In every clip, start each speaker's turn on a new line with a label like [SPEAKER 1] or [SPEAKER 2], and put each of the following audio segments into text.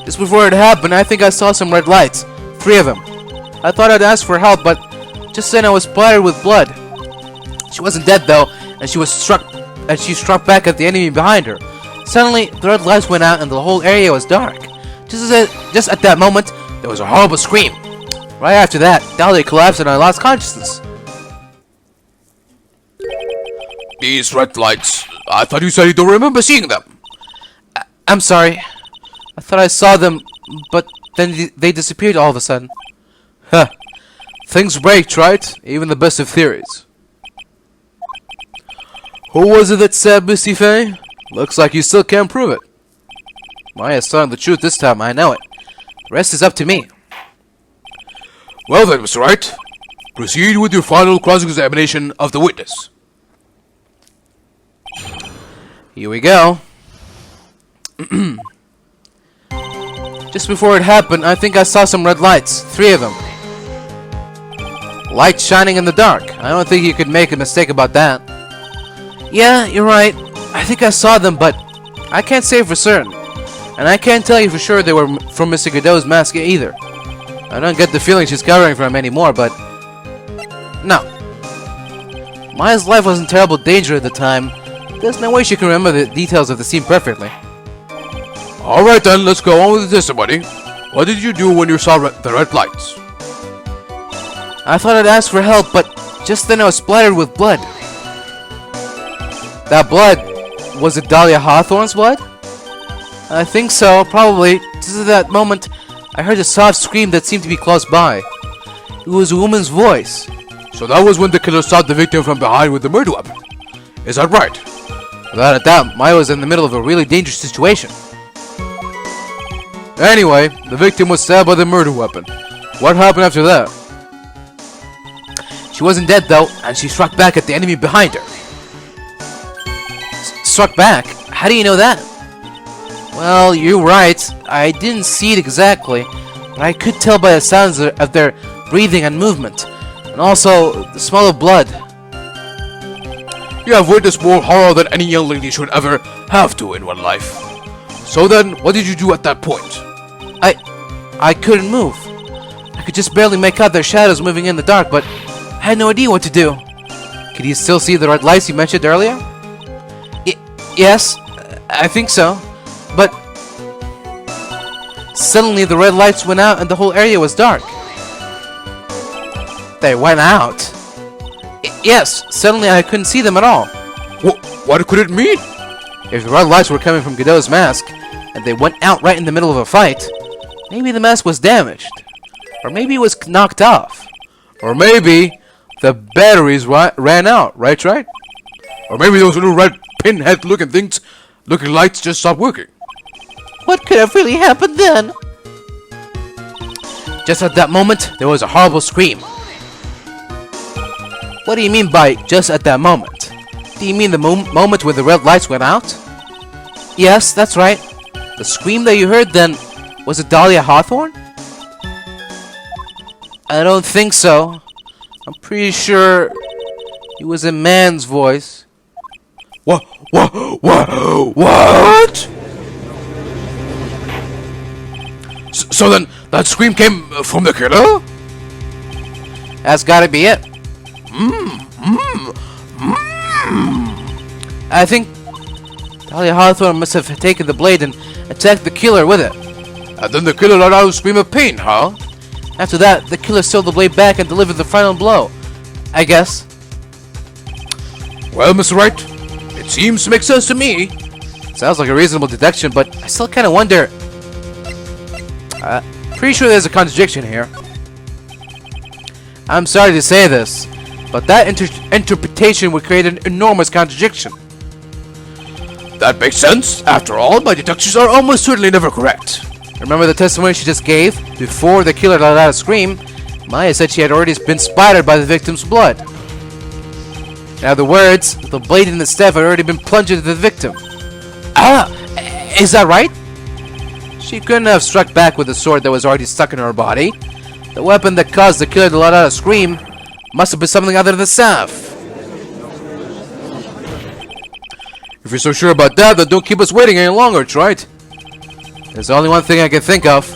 [SPEAKER 1] Just before it happened, I think I saw some red lights. 3 of them. I thought I'd ask for help, but just then I was splattered with blood. She wasn't dead though, and she struck back at the enemy behind her. Suddenly, the red lights went out and the whole area was dark. Just at that moment, there was a horrible scream. Right after that, Dahlia collapsed and I lost consciousness.
[SPEAKER 2] These red lights, I thought you said you don't remember seeing them.
[SPEAKER 1] I'm sorry. I thought I saw them, but then they disappeared all of a sudden.
[SPEAKER 2] Huh. Things break, right? Even the best of theories. Who was it that said Misty Faye? Looks like you still can't prove it.
[SPEAKER 1] Maya's telling the truth this time, I know it. The rest is up to me.
[SPEAKER 2] Well then, Mr. Wright, proceed with your final cross-examination of the witness.
[SPEAKER 1] Here we go. Just before it happened, I think I saw some red lights. 3 of them. Lights shining in the dark. I don't think you could make a mistake about that. Yeah, you're right. I think I saw them, but I can't say for certain. And I can't tell you for sure they were from Mr. Godot's mask either. I don't get the feeling she's covering for him anymore, but... No. Maya's life was in terrible danger at the time. There's no way she can remember the details of the scene perfectly.
[SPEAKER 2] Alright then, let's go on with the testimony. What did you do when you saw the red lights?
[SPEAKER 1] I thought I'd ask for help, but just then I was splattered with blood. That blood, was it Dahlia Hawthorne's blood? I think so, probably. Just at that moment, I heard a soft scream that seemed to be close by. It was a woman's voice.
[SPEAKER 2] So that was when the killer shot the victim from behind with the murder weapon. Is that right?
[SPEAKER 1] Without a doubt, Maya was in the middle of a really dangerous situation.
[SPEAKER 2] Anyway, the victim was stabbed by the murder weapon. What happened after that?
[SPEAKER 1] She wasn't dead though, and she struck back at the enemy behind her. Struck back? How do you know that? Well, you're right. I didn't see it exactly, but I could tell by the sounds of their breathing and movement, and also the smell of blood.
[SPEAKER 2] You have witnessed more horror than any young lady should ever have to in one life. So then, what did you do at that point?
[SPEAKER 1] I couldn't move. I could just barely make out their shadows moving in the dark, but I had no idea what to do. Could you still see the red lights you mentioned earlier? Yes, I think so. But suddenly the red lights went out and the whole area was dark. They went out? Yes, suddenly I couldn't see them at all.
[SPEAKER 2] What could it mean?
[SPEAKER 1] If the red lights were coming from Godot's mask, and they went out right in the middle of a fight, maybe the mask was damaged. Or maybe it was knocked off.
[SPEAKER 2] Or maybe the batteries ran out, right? Or maybe those little red pinhead looking lights just stopped working.
[SPEAKER 1] What could have really happened then? Just at that moment, there was a horrible scream. What do you mean by just at that moment? Do you mean the moment when the red lights went out? Yes, that's right. The scream that you heard then, was it Dahlia Hawthorne? I don't think so. I'm pretty sure it was a man's voice.
[SPEAKER 2] What? So then, that scream came from the killer?
[SPEAKER 1] That's gotta be it. I think Dahlia Hawthorne must have taken the blade and attacked the killer with it.
[SPEAKER 2] And then the killer let out a scream of pain, huh?
[SPEAKER 1] After that, the killer stole the blade back and delivered the final blow. I guess.
[SPEAKER 2] Well, Mr. Wright, it seems to make sense to me.
[SPEAKER 1] Sounds like a reasonable deduction, but I still kind of wonder. Pretty sure there's a contradiction here. I'm sorry to say this, but that interpretation would create an enormous contradiction.
[SPEAKER 2] That makes sense. After all, my deductions are almost certainly never correct.
[SPEAKER 1] Remember the testimony she just gave? Before the killer let out a scream, Maya said she had already been splattered by the victim's blood. In other words, the blade and the staff had already been plunged into the victim. Is that right? She couldn't have struck back with the sword that was already stuck in her body. The weapon that caused the killer to let out a scream must have been something other than the staff.
[SPEAKER 2] If you're so sure about that, then don't keep us waiting any longer, right?
[SPEAKER 1] There's only one thing I can think of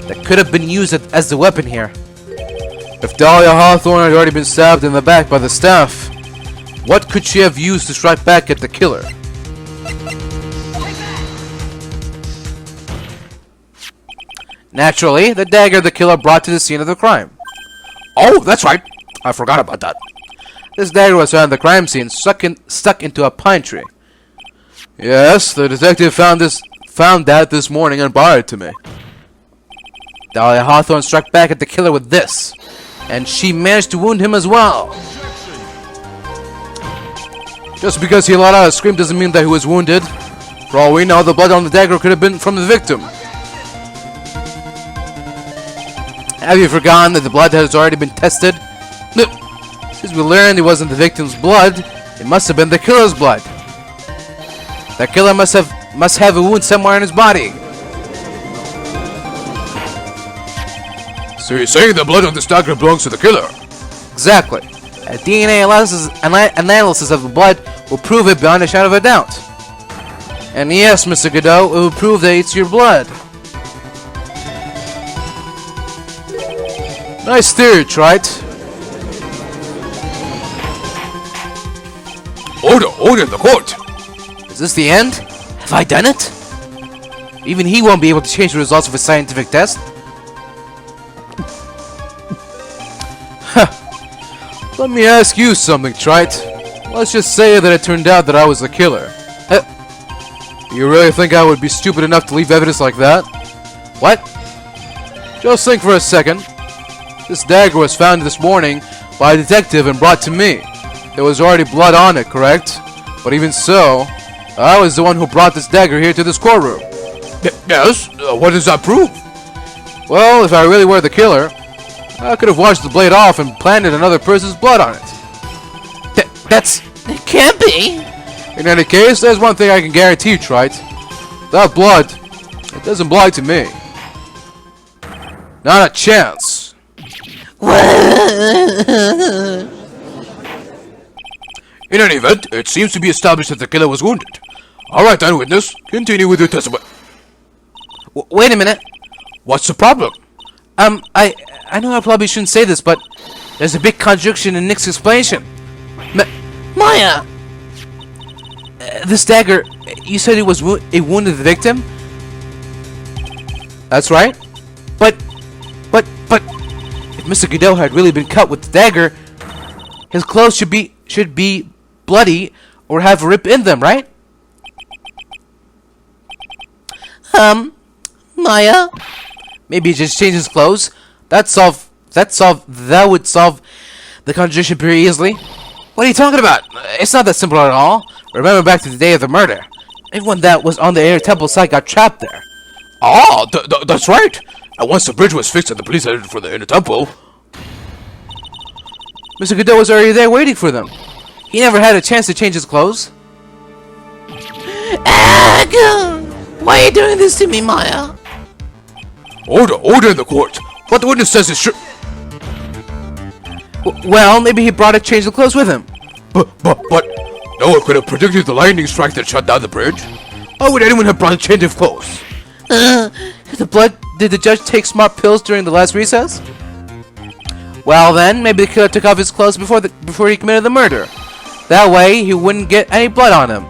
[SPEAKER 1] that could have been used as the weapon here. If Dahlia Hawthorne had already been stabbed in the back by the staff, what could she have used to strike back at the killer? Naturally, the dagger the killer brought to the scene of the crime.
[SPEAKER 2] Oh, that's right. I forgot about that.
[SPEAKER 1] This dagger was found at the crime scene, stuck into a pine tree.
[SPEAKER 2] Yes, the detective found that this morning and brought it to me.
[SPEAKER 1] Dahlia Hawthorne struck back at the killer with this, and she managed to wound him as well.
[SPEAKER 2] Just because he let out a scream doesn't mean that he was wounded. For all we know, the blood on the dagger could have been from the victim.
[SPEAKER 1] Have you forgotten that the blood has already been tested? Since we learned it wasn't the victim's blood, it must have been the killer's blood. The killer must have a wound somewhere in his body.
[SPEAKER 2] So you're saying the blood on this dagger belongs to the killer?
[SPEAKER 1] Exactly. A DNA analysis of the blood will prove it beyond a shadow of a doubt. And yes, Mr. Godot, it will prove that it's your blood.
[SPEAKER 2] Nice theory, Trite. Order in the court.
[SPEAKER 1] Is this the end? Have I done it? Even he won't be able to change the results of a scientific test.
[SPEAKER 2] Let me ask you something, Trite. Let's just say that it turned out that I was the killer. You really think I would be stupid enough to leave evidence like that?
[SPEAKER 1] What?
[SPEAKER 2] Just think for a second. This dagger was found this morning by a detective and brought to me. There was already blood on it, correct? But even so, I was the one who brought this dagger here to this courtroom. Yes? What does that prove?
[SPEAKER 1] Well, if I really were the killer, I could have washed the blade off and planted another person's blood on it. It can't be.
[SPEAKER 2] In any case, there's one thing I can guarantee you, Trite. That blood, it doesn't belong to me. Not a chance. In any event, it seems to be established that the killer was wounded. Alright then, witness. Continue with your testimony.
[SPEAKER 1] Wait a minute.
[SPEAKER 2] What's the problem?
[SPEAKER 1] I know I probably shouldn't say this, but there's a big contradiction in Nick's explanation. Maya! This dagger, you said it was it wounded the victim?
[SPEAKER 2] That's right.
[SPEAKER 1] But, if Mr. Godot had really been cut with the dagger, his clothes should be bloody or have a rip in them, right? Maya? Maybe he just changed his clothes. That would solve the contradiction pretty easily. What are you talking about? It's not that simple at all. Remember back to the day of the murder. Everyone that was on the Air Temple site got trapped there.
[SPEAKER 2] Ah, that's right. And once the bridge was fixed and the police headed for the Inner Temple,
[SPEAKER 1] Mr. Godot was already there waiting for them. He never had a chance to change his clothes. Why are you doing this to me, Maya?
[SPEAKER 2] Order in the court. What the witness says is true.
[SPEAKER 1] Well, maybe he brought a change of clothes with him.
[SPEAKER 2] But no one could have predicted the lightning strike that shut down the bridge. How would anyone have brought a change of clothes?
[SPEAKER 1] Did the judge take smart pills during the last recess? Well then, maybe the killer took off his clothes before he committed the murder. That way, he wouldn't get any blood on him.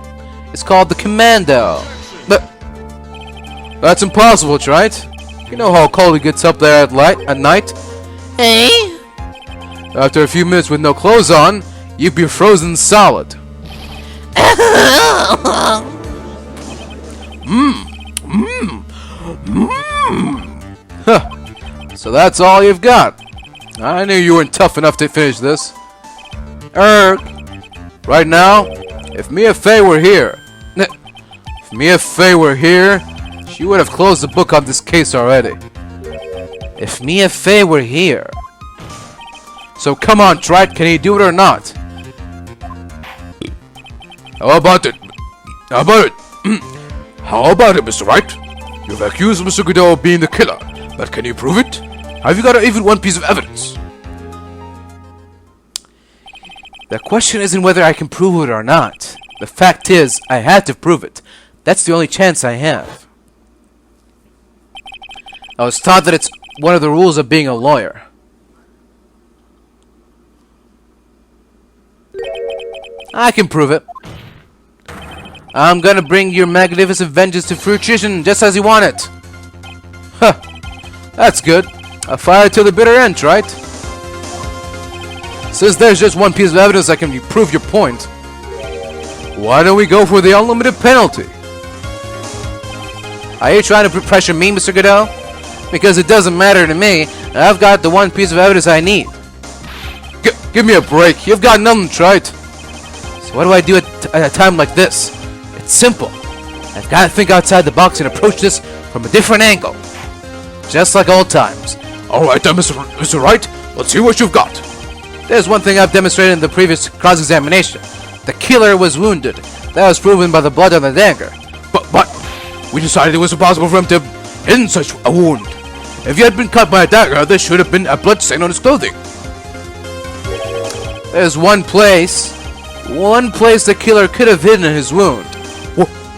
[SPEAKER 1] It's called the commando.
[SPEAKER 2] But that's impossible, right? You know how cold it gets up there at night?
[SPEAKER 1] Hey?
[SPEAKER 2] After a few minutes with no clothes on, you'd be frozen solid. So that's all you've got. I knew you weren't tough enough to finish this. Right now, if Mia Fey were here, she would have closed the book on this case already.
[SPEAKER 1] If Mia Fey were here.
[SPEAKER 2] So come on, Trite, can he do it or not? How about it? How about it, Mr. Wright? You've accused Mr. Godot of being the killer, but can you prove it? Have you got even one piece of evidence?
[SPEAKER 1] The question isn't whether I can prove it or not. The fact is, I had to prove it. That's the only chance I have. I was taught that it's one of the rules of being a lawyer. I can prove it. I'm gonna bring your magnificent vengeance to fruition just as you want it. Huh. That's good. A fire till the bitter end, right? Since there's just one piece of evidence that can prove your point, why don't we go for the unlimited penalty? Are you trying to pressure me, Mr. Godot? Because it doesn't matter to me. I've got the one piece of evidence I need.
[SPEAKER 2] Give me a break. You've got nothing, right?
[SPEAKER 1] So what do I do at a time like this? It's simple. I've got to think outside the box and approach this from a different angle. Just like old times.
[SPEAKER 2] Alright then, Mr. Wright. Let's see what you've got.
[SPEAKER 1] There's one thing I've demonstrated in the previous cross-examination. The killer was wounded. That was proven by the blood on the dagger.
[SPEAKER 2] But we decided it was impossible for him to have hidden such a wound. If he had been cut by a dagger, there should have been a blood stain on his clothing.
[SPEAKER 1] There's one place the killer could have hidden his wound.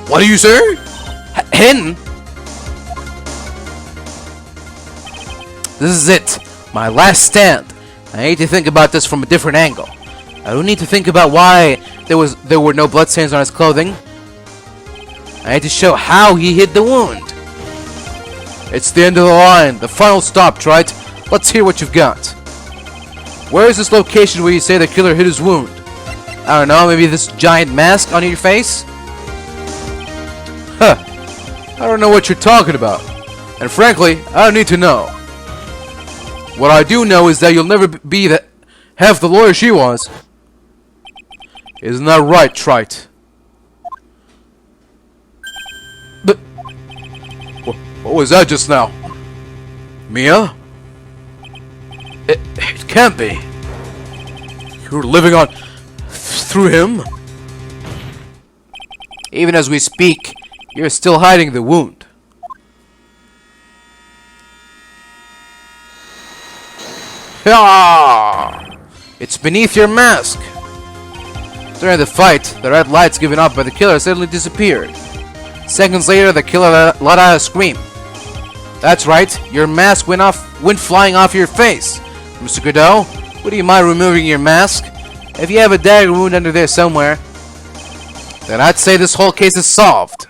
[SPEAKER 2] What do you say?
[SPEAKER 1] Hidden? This is it. My last stand. I need to think about this from a different angle. I don't need to think about why there were no bloodstains on his clothing. I need to show how he hid the wound. It's the end of the line, the final stop, right? Let's hear what you've got. Where is this location where you say the killer hid his wound? I don't know, maybe this giant mask on your face?
[SPEAKER 2] Huh. I don't know what you're talking about. And frankly, I don't need to know. What I do know is that you'll never be half the lawyer she was. Isn't that right, Trite? But what was that just now? Mia? It can't be. You're living on through him?
[SPEAKER 1] Even as we speak, you're still hiding the wound. It's beneath your mask. During the fight, the red lights given off by the killer suddenly disappeared. Seconds later, the killer let out a scream. That's right, your mask went flying off your face. Mr. Godot, would you mind removing your mask? If you have a dagger wound under there somewhere, then I'd say this whole case is solved.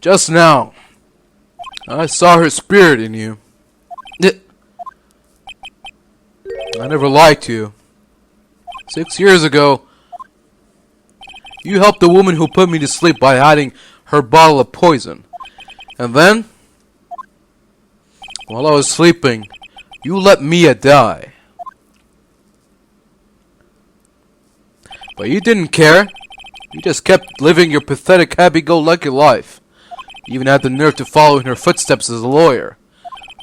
[SPEAKER 2] Just now, I saw her spirit in you. I never liked you. 6 years ago, you helped the woman who put me to sleep by hiding her bottle of poison. And then, while I was sleeping, you let Mia die. But you didn't care. You just kept living your pathetic happy-go-lucky life. You even had the nerve to follow in her footsteps as a lawyer.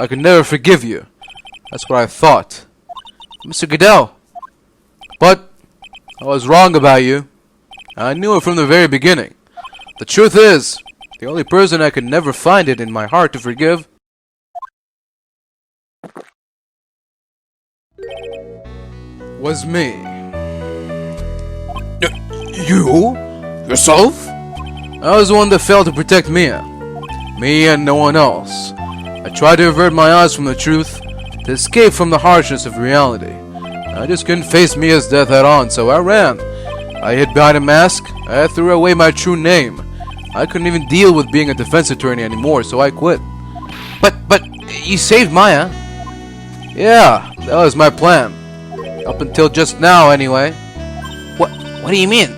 [SPEAKER 2] I could never forgive you. That's what I thought.
[SPEAKER 1] Mr. Godot.
[SPEAKER 2] But I was wrong about you. I knew it from the very beginning. The truth is, the only person I could never find it in my heart to forgive was me. You? Yourself? I was the one that failed to protect Mia. Me and no one else. I tried to avert my eyes from the truth, to escape from the harshness of reality. I just couldn't face Mia's death head on, so I ran. I hid behind a mask. I threw away my true name. I couldn't even deal with being a defense attorney anymore, so I quit.
[SPEAKER 1] But you saved Maya.
[SPEAKER 2] Yeah, that was my plan. Up until just now, anyway.
[SPEAKER 1] What do you mean?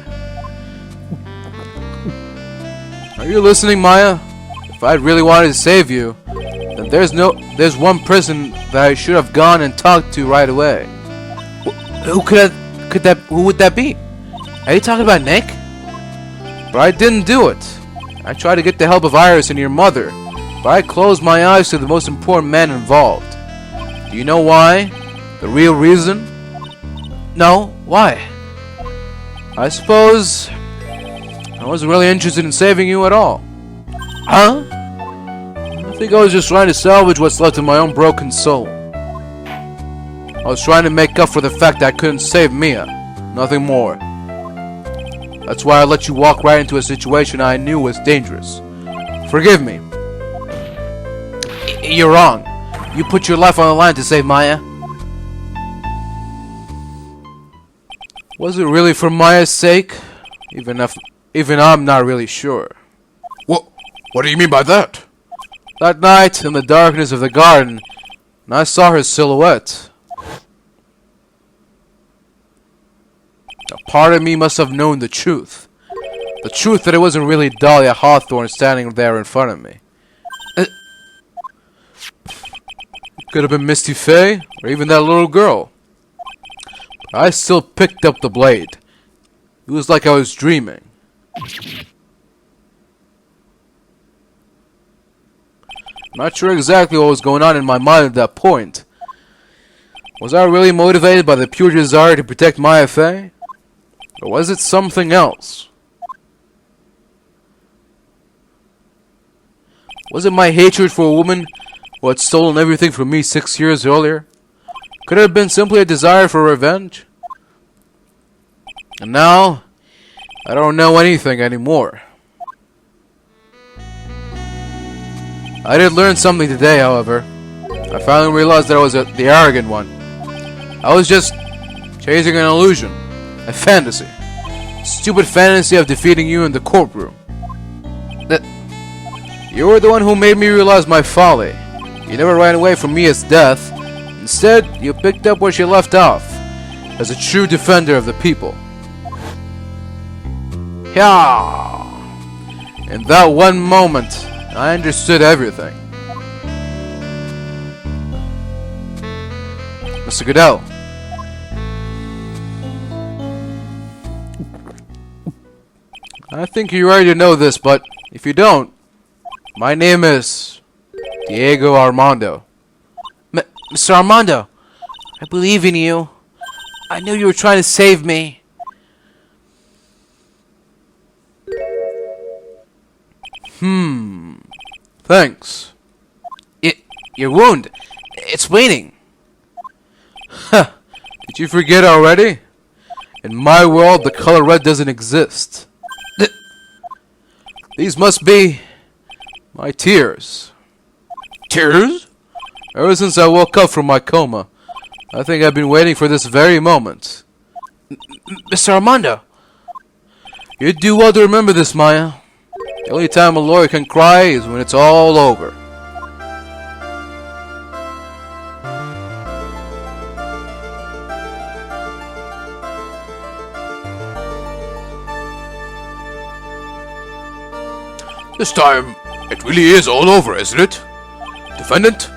[SPEAKER 2] Are you listening, Maya? If I really wanted to save you, then there's one person that I should have gone and talked to right away.
[SPEAKER 1] Who would that be? Are you talking about Nick?
[SPEAKER 2] But I didn't do it. I tried to get the help of Iris and your mother, but I closed my eyes to the most important man involved. Do you know why? The real reason?
[SPEAKER 1] No, why?
[SPEAKER 2] I suppose I wasn't really interested in saving you at all.
[SPEAKER 1] Huh?
[SPEAKER 2] I think I was just trying to salvage what's left of my own broken soul. I was trying to make up for the fact that I couldn't save Mia. Nothing more. That's why I let you walk right into a situation I knew was dangerous. Forgive me.
[SPEAKER 1] You're wrong. You put your life on the line to save Maya.
[SPEAKER 2] Was it really for Maya's sake? Even I'm not really sure. What do you mean by that? That night, in the darkness of the garden, and I saw her silhouette. A part of me must have known the truth. The truth that it wasn't really Dahlia Hawthorne standing there in front of me. It could have been Misty Faye, or even that little girl. But I still picked up the blade. It was like I was dreaming. I'm not sure exactly what was going on in my mind at that point. Was I really motivated by the pure desire to protect Maya Faye? Or was it something else? Was it my hatred for a woman who had stolen everything from me 6 years earlier? Could it have been simply a desire for revenge? And now, I don't know anything anymore. I did learn something today, however. I finally realized that I was the arrogant one. I was just chasing an illusion, a fantasy. Stupid fantasy of defeating you in the courtroom. You were the one who made me realize my folly. You never ran away from Mia's death. Instead, you picked up where she left off, as a true defender of the people. Yeah. In that one moment, I understood everything. Mr. Goodell. I think you already know this, but if you don't, my name is Diego Armando.
[SPEAKER 1] Mr. Armando, I believe in you. I knew you were trying to save me.
[SPEAKER 2] Thanks.
[SPEAKER 1] Your wound, it's bleeding.
[SPEAKER 2] Huh. Did you forget already? In my world, the color red doesn't exist. These must be my tears.
[SPEAKER 1] Tears?
[SPEAKER 2] Ever since I woke up from my coma, I think I've been waiting for this very moment.
[SPEAKER 1] Mr. Armando.
[SPEAKER 2] You'd do well to remember this, Maya. The only time a lawyer can cry is when it's all over. This time, it really is all over, isn't it? Defendant?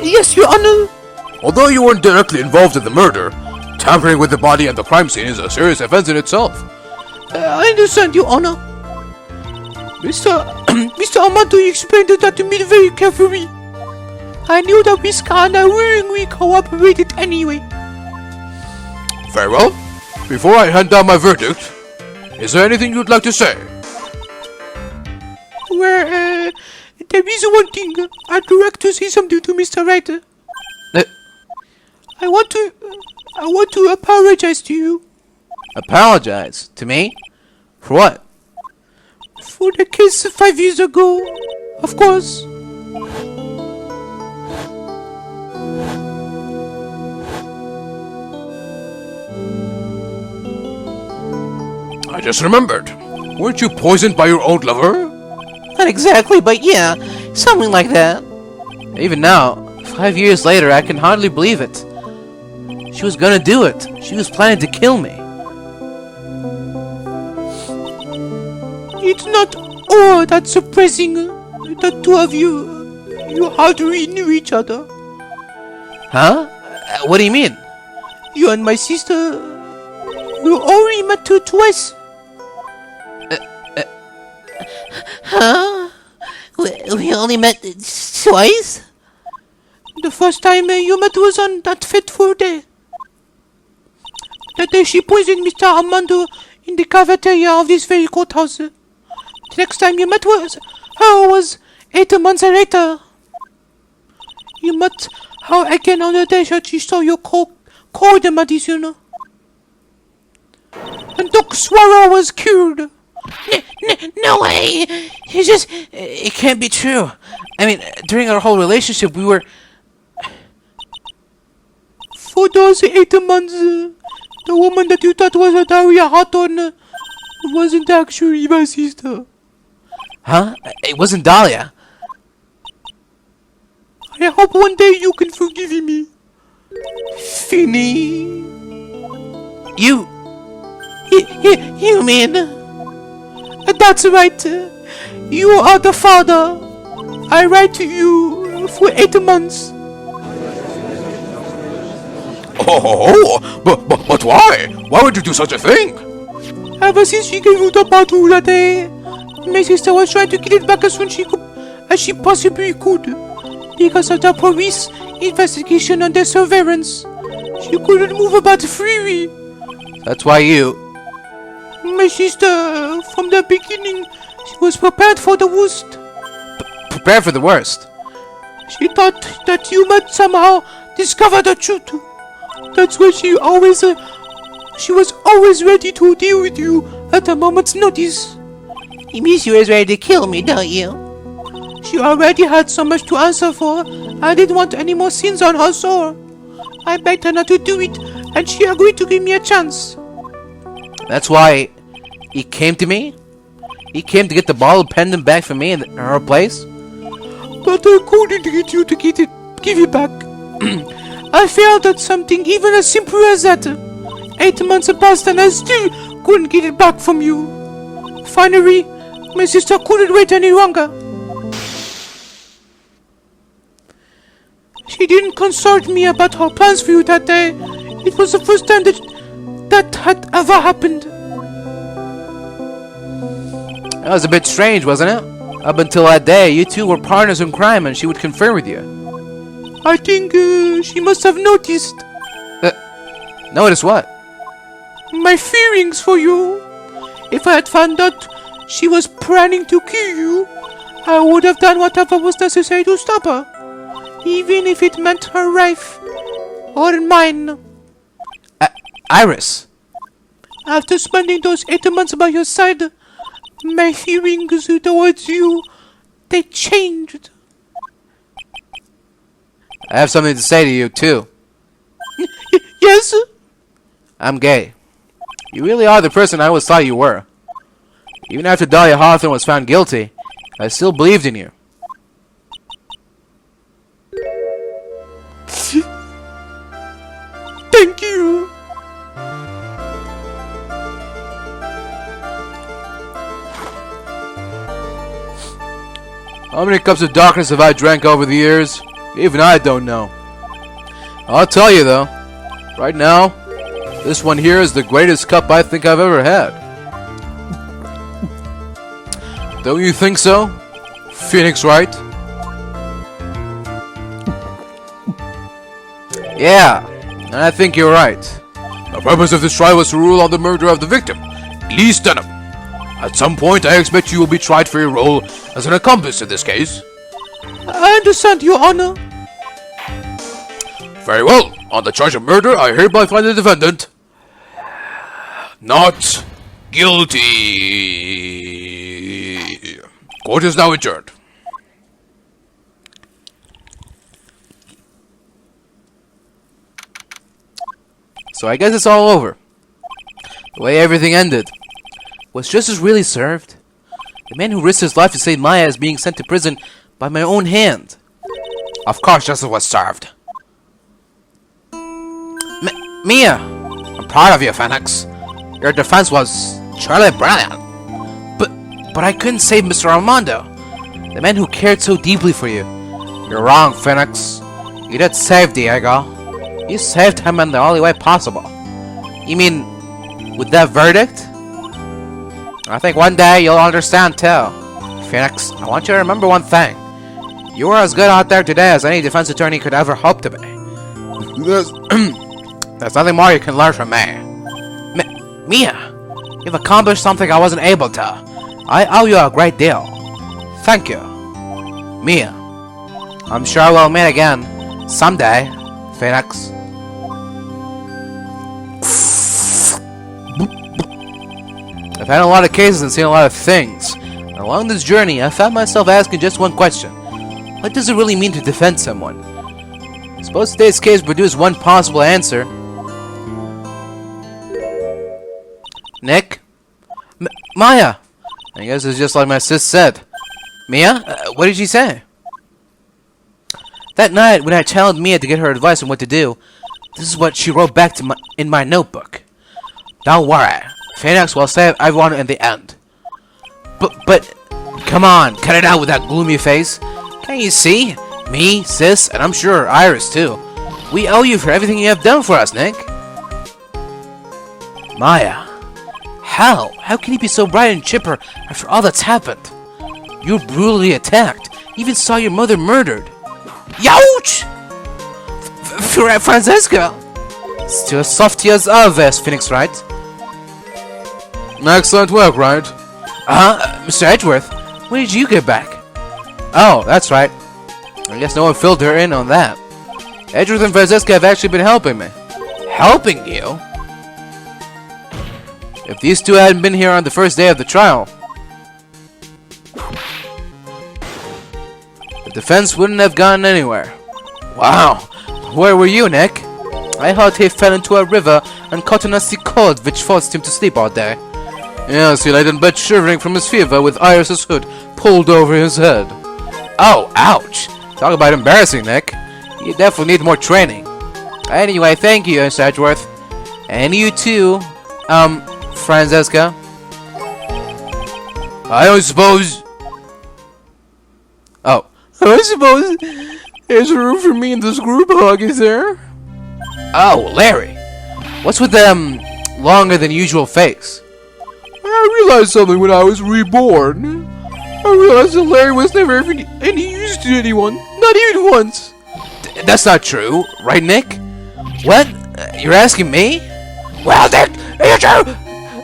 [SPEAKER 1] Yes, Your Honor.
[SPEAKER 2] Although you weren't directly involved in the murder, tampering with the body at the crime scene is a serious offense in itself.
[SPEAKER 1] I understand, Your Honor. Mr. Armando explained that to me very carefully. I knew that Viscana willingly cooperated anyway.
[SPEAKER 2] Very well. Before I hand down my verdict, is there anything you'd like to say?
[SPEAKER 1] Well, there is one thing. I'd like to say something to Mr. Writer. I want to apologize to you.
[SPEAKER 2] Apologize? To me? For what?
[SPEAKER 1] For the case 5 years ago, of course.
[SPEAKER 2] I just remembered. Weren't you poisoned by your old lover?
[SPEAKER 1] Not exactly, but yeah, something like that. Even now, 5 years later, I can hardly believe it. She was gonna do it. She was planning to kill me. It's not all that surprising. The two of you hardly knew each other. Huh? What do you mean? You and my sister, you only met her twice. Huh? We only met twice? The
[SPEAKER 3] first time you met was on that fateful day. That day she poisoned Mr. Armando in the cafeteria of this very courthouse. The next time you met her was 8 months later. You met her again on the day that she saw your cold medicine. And Doc Swallow was cured.
[SPEAKER 4] No way! It can't be true. I mean, during our whole relationship, we were...
[SPEAKER 3] For those 8 months, the woman that you thought was a Daria Hawthorne wasn't actually my sister.
[SPEAKER 4] Huh? It wasn't Dahlia.
[SPEAKER 3] I hope one day you can forgive me. Finny.
[SPEAKER 4] You mean...
[SPEAKER 3] That's right. You are the father. I write to you for 8 months.
[SPEAKER 2] But why? Why would you do such a thing?
[SPEAKER 3] Ever since she gave you the bottle that day, my sister was trying to get it back as soon as she possibly could. Because of the police investigation and their surveillance, she couldn't move about freely.
[SPEAKER 1] That's why you...
[SPEAKER 3] My sister, from the beginning, she was prepared for the worst.
[SPEAKER 1] Prepare for the worst.
[SPEAKER 3] She thought that you might somehow discover the truth. That's why she was always ready to deal with you at a moment's notice.
[SPEAKER 4] You mean she was ready to kill me, don't you?
[SPEAKER 3] She already had so much to answer for. I didn't want any more sins on her soul. I begged her not to do it, and she agreed to give me a chance.
[SPEAKER 1] That's why he came to me? He came to get the bottle pendant back from me in her place?
[SPEAKER 3] But I couldn't get you to give it back. I failed at something even as simple as that. 8 months passed and I still couldn't get it back from you. Finally, my sister couldn't wait any longer. She didn't consult me about her plans for you that day. It was the first time that had ever happened.
[SPEAKER 1] That was a bit strange, wasn't it? Up until that day, you two were partners in crime and she would confer with you.
[SPEAKER 3] I think she must have noticed.
[SPEAKER 1] Notice what?
[SPEAKER 3] My feelings for you. If I had found out she was planning to kill you, I would have done whatever was necessary to stop her. Even if it meant her life. Or mine.
[SPEAKER 1] Iris.
[SPEAKER 3] After spending those 8 months by your side, my feelings towards you, they changed.
[SPEAKER 1] I have something to say to you, too.
[SPEAKER 3] Yes?
[SPEAKER 1] I'm gay. You really are the person I always thought you were. Even after Dahlia Hawthorne was found guilty, I still believed in you.
[SPEAKER 3] Thank you.
[SPEAKER 2] How many cups of darkness have I drank over the years? Even I don't know. I'll tell you though, right now, this one here is the greatest cup I think I've ever had. Don't you think so? Phoenix, right?
[SPEAKER 1] Yeah, and I think you're right.
[SPEAKER 2] The purpose of this trial was to rule on the murder of the victim, Lee Stenham. At some point, I expect you will be tried for your role as an accomplice in this case.
[SPEAKER 3] I understand, Your Honor.
[SPEAKER 2] Very well. On the charge of murder, I hereby find the defendant not guilty. Court is now adjourned.
[SPEAKER 1] So I guess it's all over. The way everything ended. Was justice really served? The man who risked his life to save Maya is being sent to prison by my own hand.
[SPEAKER 2] Of course justice was served.
[SPEAKER 1] Mia! I'm proud of you, Phoenix. Your defense was truly brilliant. But I couldn't save Mr. Armando, the man who cared so deeply for you. You're wrong, Phoenix. You did save Diego. You saved him in the only way possible. You mean, with that verdict? I think one day you'll understand too. Phoenix, I want you to remember one thing. You were as good out there today as any defense attorney could ever hope to be. There's nothing more you can learn from me. Mia, you've accomplished something I wasn't able to. I owe you a great deal. Thank you. Mia, I'm sure we'll meet again. Someday, Phoenix. I've had a lot of cases and seen a lot of things. And along this journey, I found myself asking just one question. What does it really mean to defend someone? I suppose today's case produced one possible answer. Nick? Maya! I guess it's just like my sis said. Mia? What did she say? That night, when I challenged Mia to get her advice on what to do, this is what she wrote back to in my notebook. Don't worry. Phoenix will save everyone in the end. But, come on, cut it out with that gloomy face. Can't you see? Me, sis, and I'm sure Iris too. We owe you for everything you have done for us, Nick. Maya. How? How can you be so bright and chipper after all that's happened? You were brutally attacked. Even saw your mother murdered. Youch! Francesca! Still as softy as always, Phoenix, right?
[SPEAKER 2] Excellent work, right?
[SPEAKER 1] Mr. Edgeworth, when did you get back? Oh, that's right. I guess no one filled her in on that. Edgeworth and Francesca have actually been helping me. Helping you? If these two hadn't been here on the first day of the trial, the defense wouldn't have gone anywhere. Wow. Where were you, Nick? I heard he fell into a river and caught a nasty cold which forced him to sleep all day.
[SPEAKER 2] Yes, he laid in bed shivering from his fever with Iris's hood pulled over his head.
[SPEAKER 1] Oh, ouch. Talk about embarrassing, Nick. You definitely need more training. Anyway, thank you, Mr. Edgeworth. And you too, Francesca.
[SPEAKER 2] I suppose there's room for me in this group hug, is there?
[SPEAKER 1] Oh, Larry. What's with them longer than usual face?
[SPEAKER 2] I realized something when I was reborn. I realized that Larry was never any use to anyone, not even once.
[SPEAKER 1] That's not true, right, Nick? What? You're asking me?
[SPEAKER 4] Well, Nick, you too.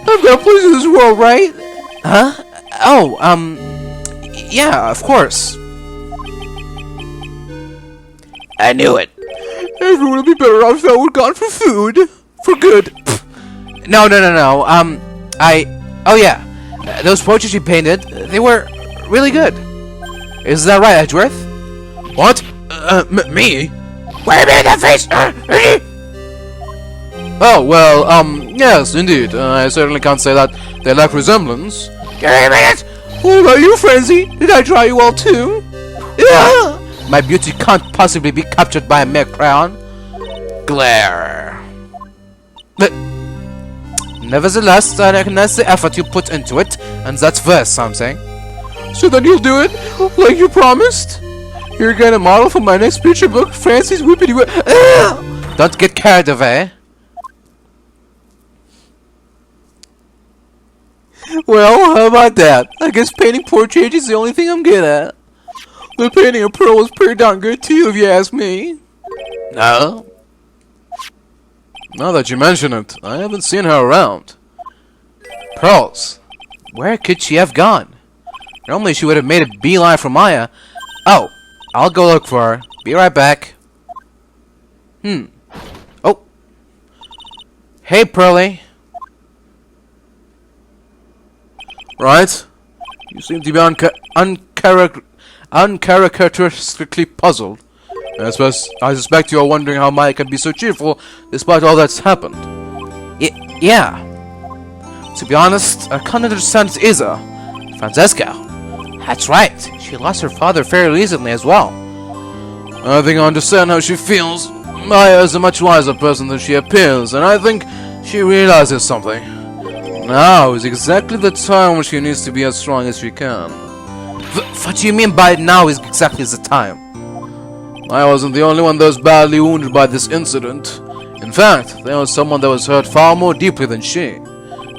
[SPEAKER 2] I've got a place in this world, right?
[SPEAKER 1] Huh? Oh, yeah, of course.
[SPEAKER 4] I knew it.
[SPEAKER 2] Everyone would be better off if I were gone for food. For good.
[SPEAKER 1] No. Oh yeah, those portraits you painted, they were really good. Is that right, Edgeworth?
[SPEAKER 2] What? Me?
[SPEAKER 4] Where made that face?
[SPEAKER 2] Oh, well, yes, indeed. I certainly can't say that they lack resemblance.
[SPEAKER 4] Give me a minute.
[SPEAKER 2] What about you, Frenzy? Did I draw you all too?
[SPEAKER 1] Yeah. My beauty can't possibly be captured by a mere crayon. Glare. But nevertheless, I recognize the effort you put into it, and that's worth something.
[SPEAKER 2] So then you'll do it, like you promised? You're gonna model for my next picture book, Francis Whippity Whip.
[SPEAKER 1] Don't get carried away.
[SPEAKER 2] Well, how about that? I guess painting portraits is the only thing I'm good at. The painting of Pearl was pretty darn good too, if you ask me.
[SPEAKER 1] No.
[SPEAKER 2] Now that you mention it, I haven't seen her around.
[SPEAKER 1] Pearls. Where could she have gone? Normally she would have made a beeline for Maya. Oh, I'll go look for her. Be right back. Oh. Hey, Pearlie.
[SPEAKER 2] Right? You seem to be uncharacteristically puzzled. I suspect you are wondering how Maya can be so cheerful despite all that's happened.
[SPEAKER 1] Yeah. To be honest, I can't understand Isa. Francesca. That's right. She lost her father fairly recently as well.
[SPEAKER 2] I think I understand how she feels. Maya is a much wiser person than she appears, and I think she realizes something. Now is exactly the time when she needs to be as strong as she can.
[SPEAKER 1] What do you mean by now is exactly the time?
[SPEAKER 2] I wasn't the only one that was badly wounded by this incident. In fact, there was someone that was hurt far more deeply than she.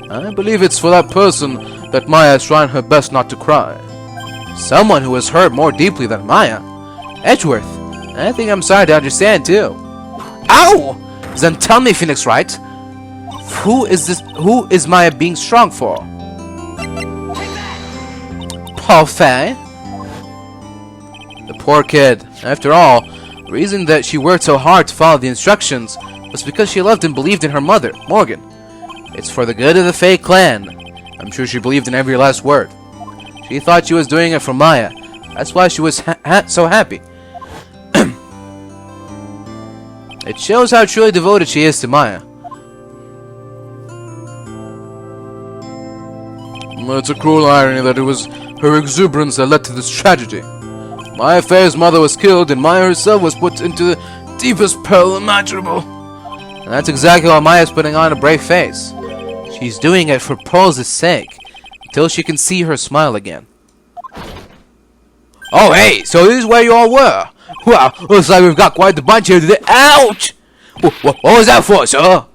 [SPEAKER 2] I believe it's for that person that Maya is trying her best not to cry.
[SPEAKER 1] Someone who was hurt more deeply than Maya? Edgeworth. I think I'm starting to understand too. Ow! Then tell me, Phoenix Wright. Who is Maya being strong for? Parfait? The poor kid. After all, the reason that she worked so hard to follow the instructions was because she loved and believed in her mother, Morgan. It's for the good of the Fae clan. I'm sure she believed in every last word. She thought she was doing it for Maya. That's why she was so happy. It shows how truly devoted she is to Maya.
[SPEAKER 2] It's a cruel irony that it was her exuberance that led to this tragedy. Maya Faye's mother was killed, and Maya herself was put into the deepest peril imaginable.
[SPEAKER 1] And that's exactly why Maya's putting on a brave face. She's doing it for Pearl's sake, until she can see her smile again. Oh, hey, so this is where you all were. Well, looks like we've got quite the bunch here today. Ouch! What was that for, sir?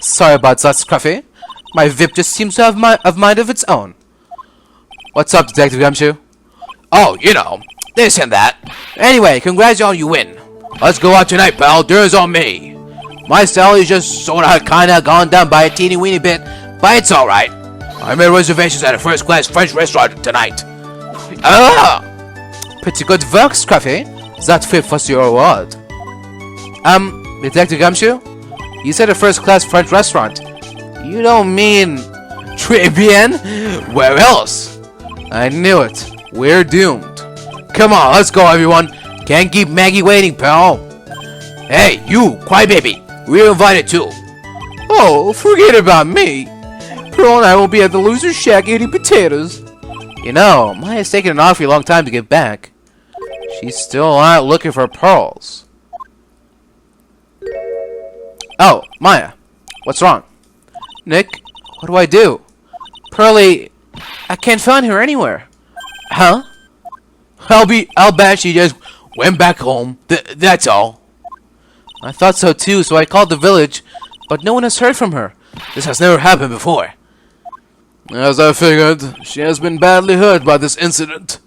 [SPEAKER 1] Sorry about that, Scruffy. My VIP just seems to have mind of its own. What's up, Detective Gumshoe? Oh, you know, this and that. Anyway, congrats on you win. Let's go out tonight, pal. Dinner's on me. My salary's just sorta kinda gone down by a teeny weeny bit, but it's alright. I made reservations at a first-class French restaurant tonight. Ah! Pretty good work, Scruffy. That fit was your award. Detective Gumshoe? You said a first-class French restaurant. You don't mean... Tribien? Where else? I knew it. We're doomed. Come on, let's go, everyone. Can't keep Maggie waiting, pal. Hey, you, crybaby. We're invited too. Oh, forget about me. Pearl and I will be at the loser's shack eating potatoes. You know, Maya's taken an awfully long time to get back. She's still out looking for pearls. Oh, Maya. What's wrong? Nick, what do I do? Pearlie, I can't find her anywhere. Huh? I'll bet she just went back home. That's all. I thought so too, so I called the village, but no one has heard from her. This has never happened before.
[SPEAKER 2] As I figured, she has been badly hurt by this incident.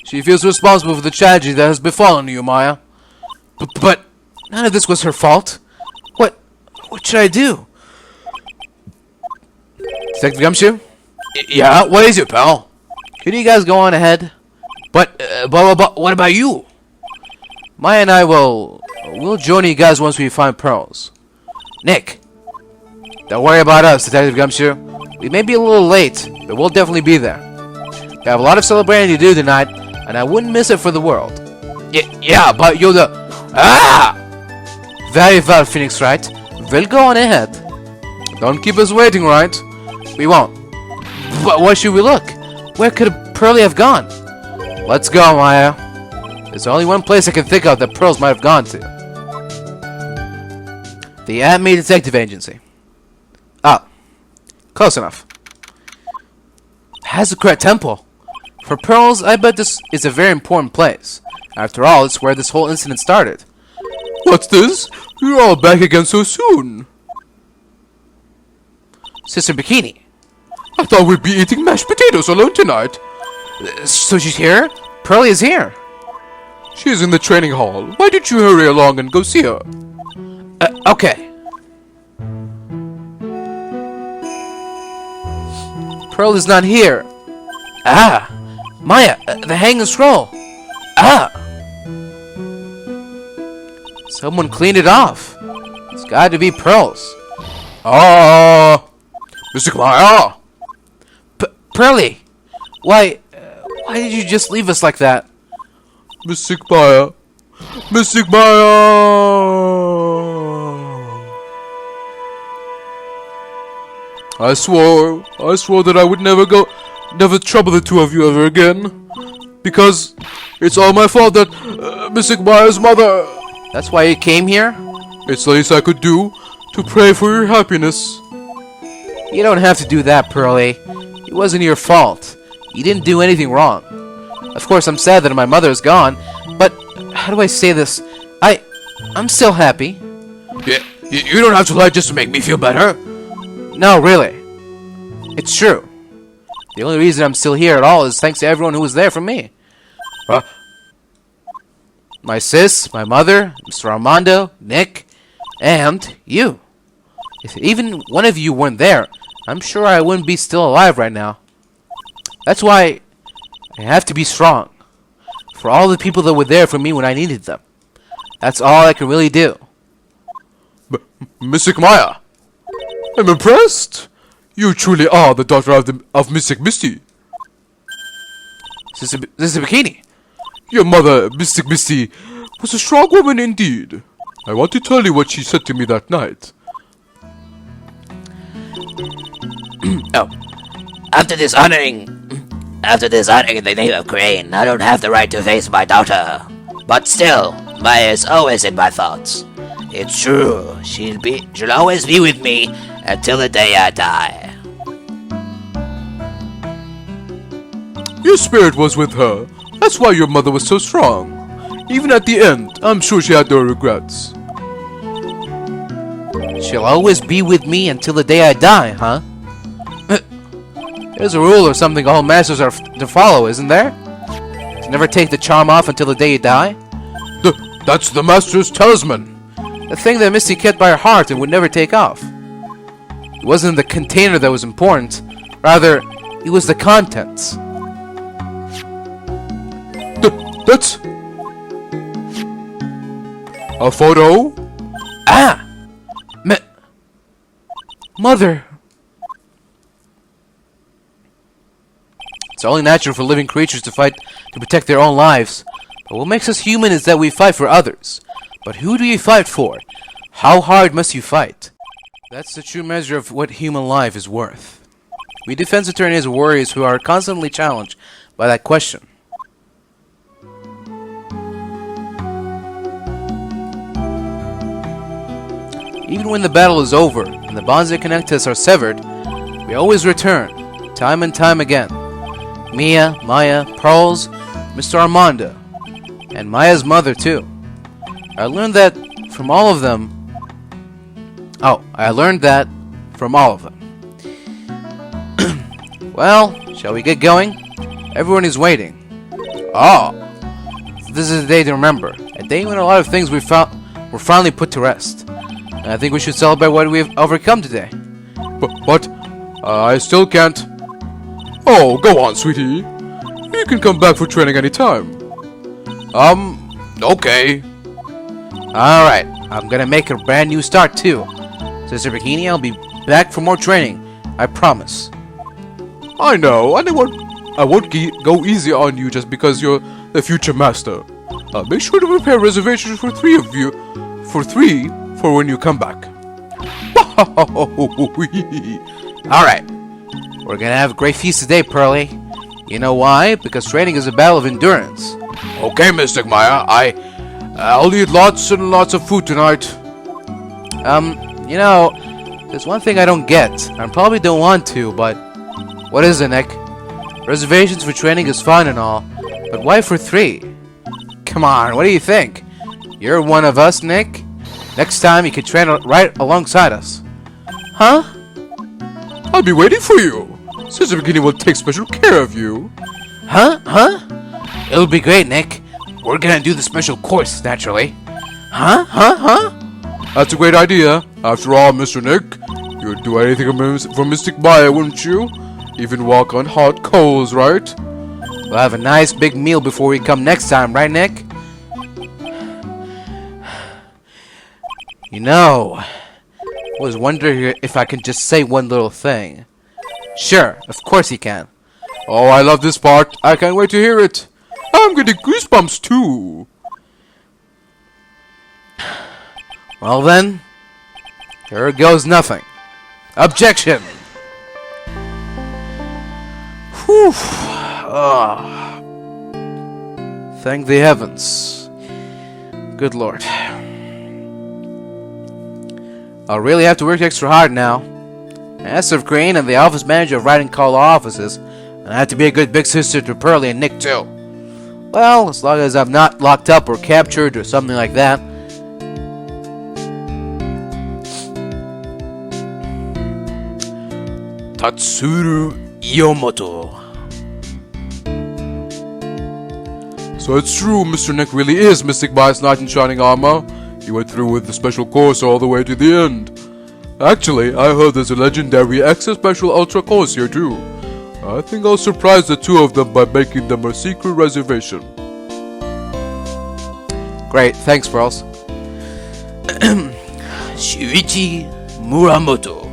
[SPEAKER 2] She feels responsible for the tragedy that has befallen you, Maya.
[SPEAKER 1] But none of this was her fault. What should I do? Detective Gumshoe?
[SPEAKER 2] Yeah, what is it, pal?
[SPEAKER 1] Could you guys go on ahead?
[SPEAKER 2] But what about you?
[SPEAKER 1] Maya and I we'll join you guys once we find pearls. Nick, don't worry about us, Detective Gumshoe. We may be a little late, but we'll definitely be there. We have a lot of celebrating to do tonight, and I wouldn't miss it for the world.
[SPEAKER 2] Yeah, but you're the... Ah!
[SPEAKER 1] Very well, Phoenix Wright. We'll go on ahead.
[SPEAKER 2] Don't keep us waiting, right?
[SPEAKER 1] We won't. But where should we look? Where could Pearlie have gone? Let's go, Maya. There's only one place I can think of that pearls might have gone to. The Anime Detective Agency. Oh. Close enough. Hazakret Temple. For pearls, I bet this is a very important place. After all, it's where this whole incident started.
[SPEAKER 2] What's this? You're all back again so soon.
[SPEAKER 1] Sister Bikini.
[SPEAKER 2] I thought we'd be eating mashed potatoes alone tonight.
[SPEAKER 1] So she's here? Pearlie is here.
[SPEAKER 2] She's in the training hall. Why don't you hurry along and go see her?
[SPEAKER 1] Okay. Pearl is not here. Ah! Maya, the hanging scroll. Ah! Someone cleaned it off. It's got to be Pearl's.
[SPEAKER 2] Ah! Mr. Maya!
[SPEAKER 1] Pearlie! Why did you just leave us like that?
[SPEAKER 2] Mr. Maya! Mr. Maya! I swore that I would never trouble the two of you ever again. Because it's all my fault that Mr. Maya's mother...
[SPEAKER 1] That's why you came here?
[SPEAKER 2] It's the least I could do to pray for your happiness.
[SPEAKER 1] You don't have to do that, Pearlie. It wasn't your fault. You didn't do anything wrong. Of course, I'm sad that my mother is gone, but how do I say this? I'm still happy.
[SPEAKER 2] Yeah, you don't have to lie just to make me feel better.
[SPEAKER 1] No, really. It's true. The only reason I'm still here at all is thanks to everyone who was there for me. my sis, my mother, Mr. Armando, Nick, and you. If even one of you weren't there, I'm sure I wouldn't be still alive right now. That's why I have to be strong. For all the people that were there for me when I needed them. That's all I can really do.
[SPEAKER 2] Mystic Maya, I'm impressed. You truly are the daughter of Mystic Misty.
[SPEAKER 1] This is a bikini.
[SPEAKER 2] Your mother, Mystic Misty, was a strong woman indeed. I want to tell you what she said to me that night.
[SPEAKER 4] Oh, after dishonoring the name of Crane, I don't have the right to face my daughter. But still, Maya is always in my thoughts. It's true, she'll always be with me until the day I die.
[SPEAKER 2] Your spirit was with her. That's why your mother was so strong. Even at the end, I'm sure she had no regrets.
[SPEAKER 1] She'll always be with me until the day I die, huh? There's a rule or something all masters are to follow, isn't there? To never take the charm off until the day you die?
[SPEAKER 2] That's the master's talisman.
[SPEAKER 1] The thing that Misty kept by her heart and would never take off. It wasn't the container that was important. Rather, it was the contents.
[SPEAKER 2] That's a photo?
[SPEAKER 1] Ah! Mother! It's only natural for living creatures to fight to protect their own lives. But what makes us human is that we fight for others. But who do you fight for? How hard must you fight? That's the true measure of what human life is worth. We defense attorneys are warriors who are constantly challenged by that question. Even when the battle is over and the bonds that connect us are severed, we always return, time and time again. Mia, Maya, Pearls, Mr. Armando, and Maya's mother too. I learned that from all of them. Well, shall we get going? Everyone is waiting. Oh, this is a day to remember. A day when a lot of things were finally put to rest. And I think we should celebrate what we've overcome today.
[SPEAKER 2] But I still can't. Oh, go on, sweetie. You can come back for training anytime. Okay.
[SPEAKER 1] Alright, I'm gonna make a brand new start too. Sister Bikini, I'll be back for more training. I promise.
[SPEAKER 2] I know, and I won't go easy on you just because you're the future master. Make sure to prepare reservations for three for when you come back.
[SPEAKER 1] Alright, we're gonna have a great feast today, Pearly. You know why? Because training is a battle of endurance.
[SPEAKER 2] Okay, Mystic Maya, I'll eat lots and lots of food tonight.
[SPEAKER 1] You know, there's one thing I don't get. I probably don't want to, but what is it, Nick? Reservations for training is fine and all, but why for 3? Come on, what do you think? You're one of us, Nick. Next time you can train right alongside us. Huh?
[SPEAKER 2] I'll be waiting for you. Sister Bikini will take special care of you.
[SPEAKER 1] Huh? It'll be great, Nick. We're gonna do the special course, naturally. Huh?
[SPEAKER 2] That's a great idea. After all, Mr. Nick, you'd do anything for Mystic Maya, wouldn't you? Even walk on hot coals, right?
[SPEAKER 1] We'll have a nice big meal before we come next time, right, Nick? You know, I was wondering if I can just say one little thing. Sure, of course you can.
[SPEAKER 2] Oh, I love this part. I can't wait to hear it. I'm getting goosebumps too.
[SPEAKER 1] Well then, here goes nothing. Objection! Whew. Thank the heavens. Good lord. I'll really have to work extra hard now. Master of Crane and the office manager of Riding Call offices, and I have to be a good big sister to Pearly and Nick too. Well, as long as I'm not locked up or captured or something like that.
[SPEAKER 4] Tatsuru Yomoto.
[SPEAKER 2] So it's true, Mr. Neck really is Mystic Bias Knight in Shining Armor. He went through with the special course all the way to the end. Actually, I heard there's a legendary extra special ultra course here too. I think I'll surprise the two of them by making them a secret reservation.
[SPEAKER 1] Great, thanks, Pearls.
[SPEAKER 4] Shuichi Muramoto.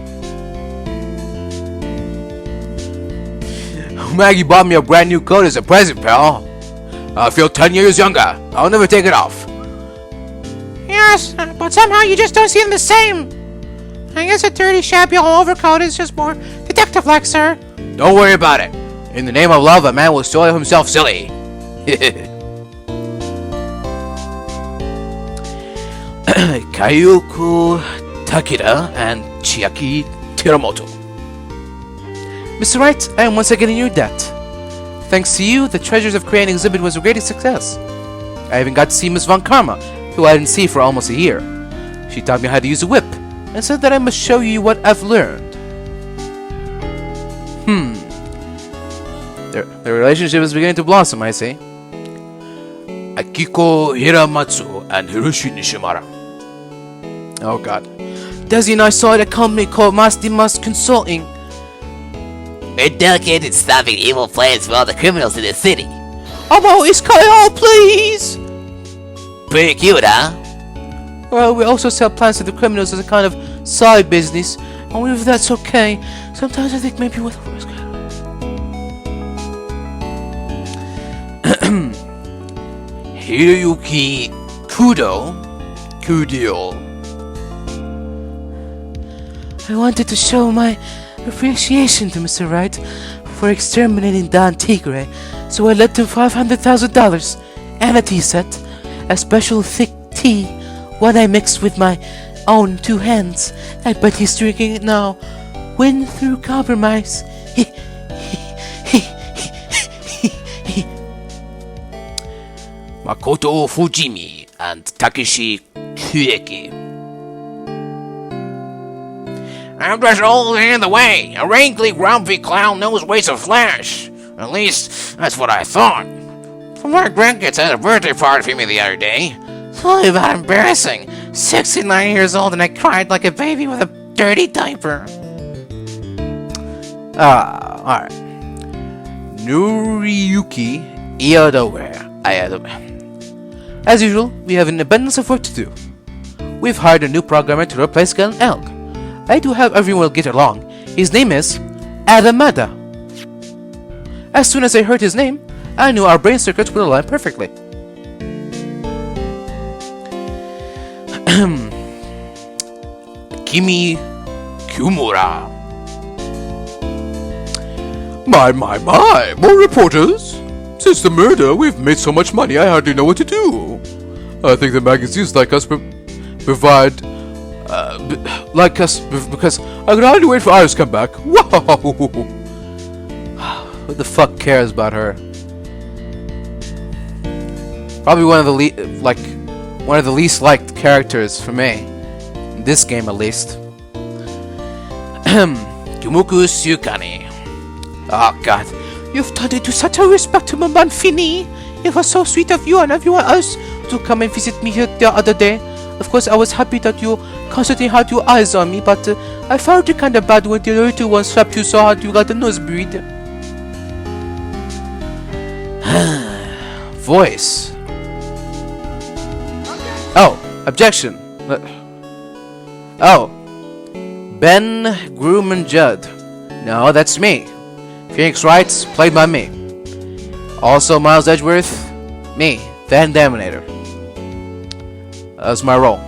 [SPEAKER 1] Maggie bought me a brand new coat as a present, pal. I feel 10 years younger. I'll never take it off.
[SPEAKER 3] Yes, but somehow you just don't seem the same. I guess a dirty, shabby old overcoat is just more detective-like, sir.
[SPEAKER 1] Don't worry about it. In the name of love, a man will soil himself silly. Kayuko Takeda and Chiaki Teramoto. Mr. Wright, I am once again in your debt. Thanks to you, the Treasures of Crayon exhibit was a great success. I even got to see Miss Von Karma, who I didn't see for almost a year. She taught me how to use a whip, and said that I must show you what I've learned. The relationship is beginning to blossom, I see.
[SPEAKER 4] Akiko Hiramatsu and Hiroshi Nishimura.
[SPEAKER 1] Oh god. Desi and I saw at a company called Mastimas Consulting.
[SPEAKER 4] We're dedicated to stopping evil plans for all the criminals in the city.
[SPEAKER 3] I'm always Kyle, please!
[SPEAKER 4] Pretty cute, huh?
[SPEAKER 1] Well, we also sell plans to the criminals as a kind of side business, and if that's okay, sometimes I think maybe with a risk.
[SPEAKER 4] Hiroyuki Kudio.
[SPEAKER 1] I wanted to show my appreciation to Mr. Wright for exterminating Don Tigre, so I lent him $500,000 and a tea set, a special thick tea, one I mixed with my own 2 hands. I bet he's drinking it now. Win through compromise.
[SPEAKER 4] Makoto Fujimi and Takeshi Kueki. I'm just old and in the way. A wrinkly, grumpy clown knows ways of flash. At least, that's what I thought. My grandkids had a birthday party for me the other day. Tell about embarrassing. 69 years old and I cried like a baby with a dirty diaper.
[SPEAKER 1] Alright. Noriyuki Iodowe. As usual, we have an abundance of work to do. We've hired a new programmer to replace Galen Elk. I do hope everyone will get along. His name is Adamada. As soon as I heard his name, I knew our brain circuits would align perfectly.
[SPEAKER 4] Kimi Kumura.
[SPEAKER 2] My, more reporters? Since the murder, we've made so much money I hardly know what to do. I think the magazines like us provide... because I can hardly wait for Iris to come back. Wow!
[SPEAKER 1] Who the fuck cares about her? Probably one of the least liked characters for me. In this game, at least.
[SPEAKER 4] Kumuku Syukani.
[SPEAKER 1] Oh god.
[SPEAKER 3] You've turned into such a respectable man, Finny. It was so sweet of you and everyone else to come and visit me here the other day. Of course, I was happy that you constantly had your eyes on me, but I found it kinda bad when the other two ones slapped you so hard you got a nosebleed.
[SPEAKER 1] Voice. Oh, objection. Oh. Ben Grumman Judd. No, that's me. Phoenix Wright, played by me. Also Miles Edgeworth, me, Van Daminator. That's my role.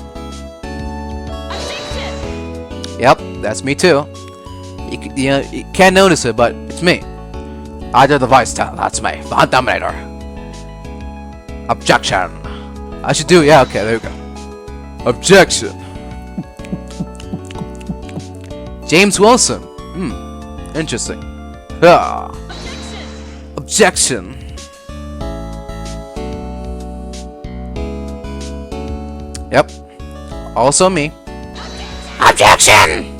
[SPEAKER 1] Yep, that's me too. You can't notice it, but it's me. Either the voice style, that's me, Van Daminator. Objection. I should do, yeah, okay, there we go.
[SPEAKER 2] Objection.
[SPEAKER 1] James Wilson. Interesting. Ah. Objection. Yep. Also me.
[SPEAKER 4] Objection!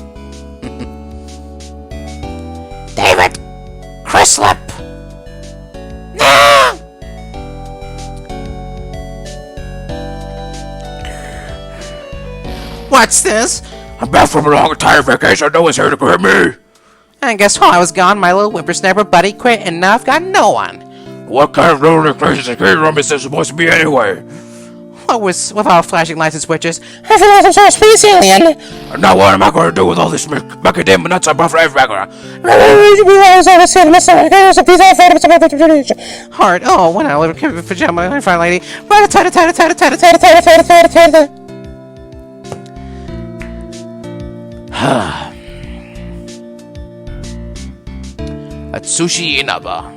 [SPEAKER 4] David Crislip. No!
[SPEAKER 1] What's this?
[SPEAKER 4] I'm back from a long time vacation. No one's here to grab me.
[SPEAKER 1] And guess while I was gone, my little whippersnapper buddy quit, and now I've got no one.
[SPEAKER 4] What kind of lonely crazy security room is this supposed to be anyway?
[SPEAKER 1] What was with all flashing lights and switches?
[SPEAKER 3] I feel like some sort of space alien.
[SPEAKER 4] Now what am I going to do with all this macadamia nuts I brought from Africa?
[SPEAKER 1] Heart, oh, when I live in pajama, my fine lady.
[SPEAKER 4] Atsushi Inaba.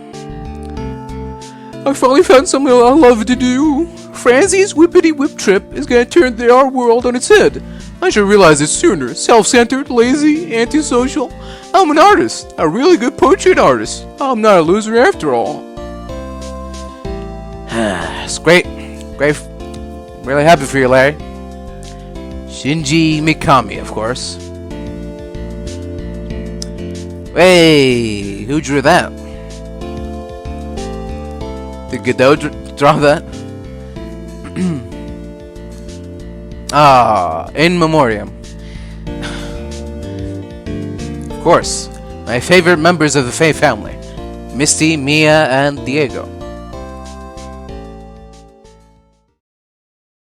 [SPEAKER 2] I finally found something I love to do. Franzie's Whippity Whip trip is gonna turn our world on its head. I should realize it sooner. Self-centered, lazy, antisocial. I'm an artist. A really good portrait artist. I'm not a loser after all.
[SPEAKER 1] It's great. Great. Really happy for you, Larry. Shinji Mikami, of course. Hey, who drew that? Did Godot draw that? In memoriam. Of course, my favorite members of the Faye family. Misty, Mia, and Diego.